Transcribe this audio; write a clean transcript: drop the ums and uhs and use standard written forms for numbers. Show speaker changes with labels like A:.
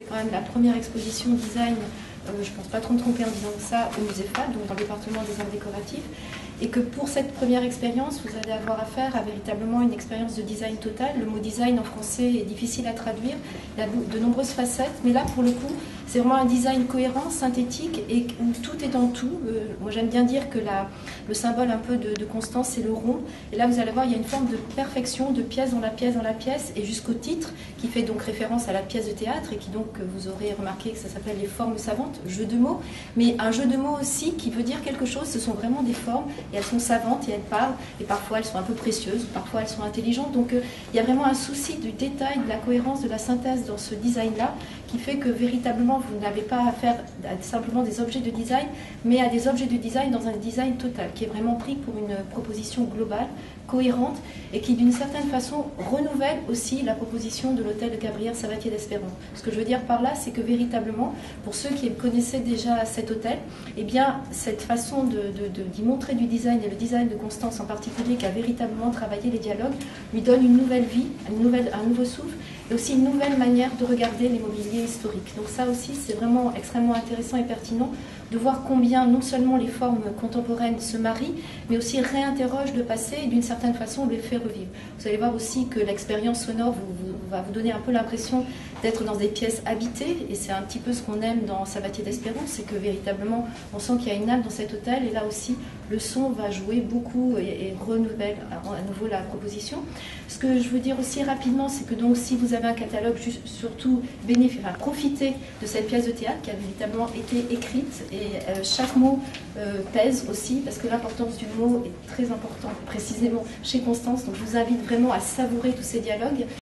A: quand même la première exposition design, je ne pense pas trop me tromper en disant ça, au musée FAD, donc dans le département des arts décoratifs, et que pour cette première expérience, vous allez avoir affaire à véritablement une expérience de design total. Le mot design en français est difficile à traduire, il y a de nombreuses facettes, mais là pour le coup, c'est vraiment un design cohérent, synthétique, et où tout est dans tout. Moi j'aime bien dire que le symbole un peu de Constance, c'est le rond, et là vous allez voir, il y a une forme de perfection, de pièce dans la pièce dans la pièce, et jusqu'au titre, qui fait donc référence à la pièce de théâtre, et qui donc, vous aurez remarqué que ça s'appelle les formes savantes, jeu de mots, mais un jeu de mots aussi qui veut dire quelque chose, ce sont vraiment des formes, et elles sont savantes, et elles parlent, et parfois elles sont un peu précieuses, parfois elles sont intelligentes, donc il y a vraiment un souci du détail, de la cohérence, de la synthèse dans ce design-là, qui fait que véritablement vous n'avez pas affaire à simplement des objets de design, mais à des objets de design dans un design total, qui est vraiment pris pour une proposition globale, cohérente, et qui d'une certaine façon renouvelle aussi la proposition de l'hôtel de Cabrières Sabatier d'Espérance. Ce que je veux dire par là, c'est que véritablement, pour ceux qui connaissaient déjà cet hôtel, eh bien, cette façon d'y montrer du design, et le design de Constance en particulier, qui a véritablement travaillé les dialogues, lui donne une nouvelle vie, un nouveau souffle, et aussi une nouvelle manière de regarder l'immobilier historique. Donc ça aussi, c'est vraiment extrêmement intéressant et pertinent de voir combien non seulement les formes contemporaines se marient, mais aussi réinterrogent le passé et d'une certaine façon le fait revivre. Vous allez voir aussi que l'expérience sonore va vous donner un peu l'impression d'être dans des pièces habitées, et c'est un petit peu ce qu'on aime dans Sabatier d'Espérance, c'est que véritablement on sent qu'il y a une âme dans cet hôtel, et là aussi le son va jouer beaucoup et renouvelle à nouveau la proposition. Ce que je veux dire aussi rapidement, c'est que donc si vous avez un catalogue, surtout profitez de cette pièce de théâtre qui a véritablement été écrite, et chaque mot pèse aussi, parce que l'importance du mot est très importante précisément chez Constance, donc je vous invite vraiment à savourer tous ces dialogues.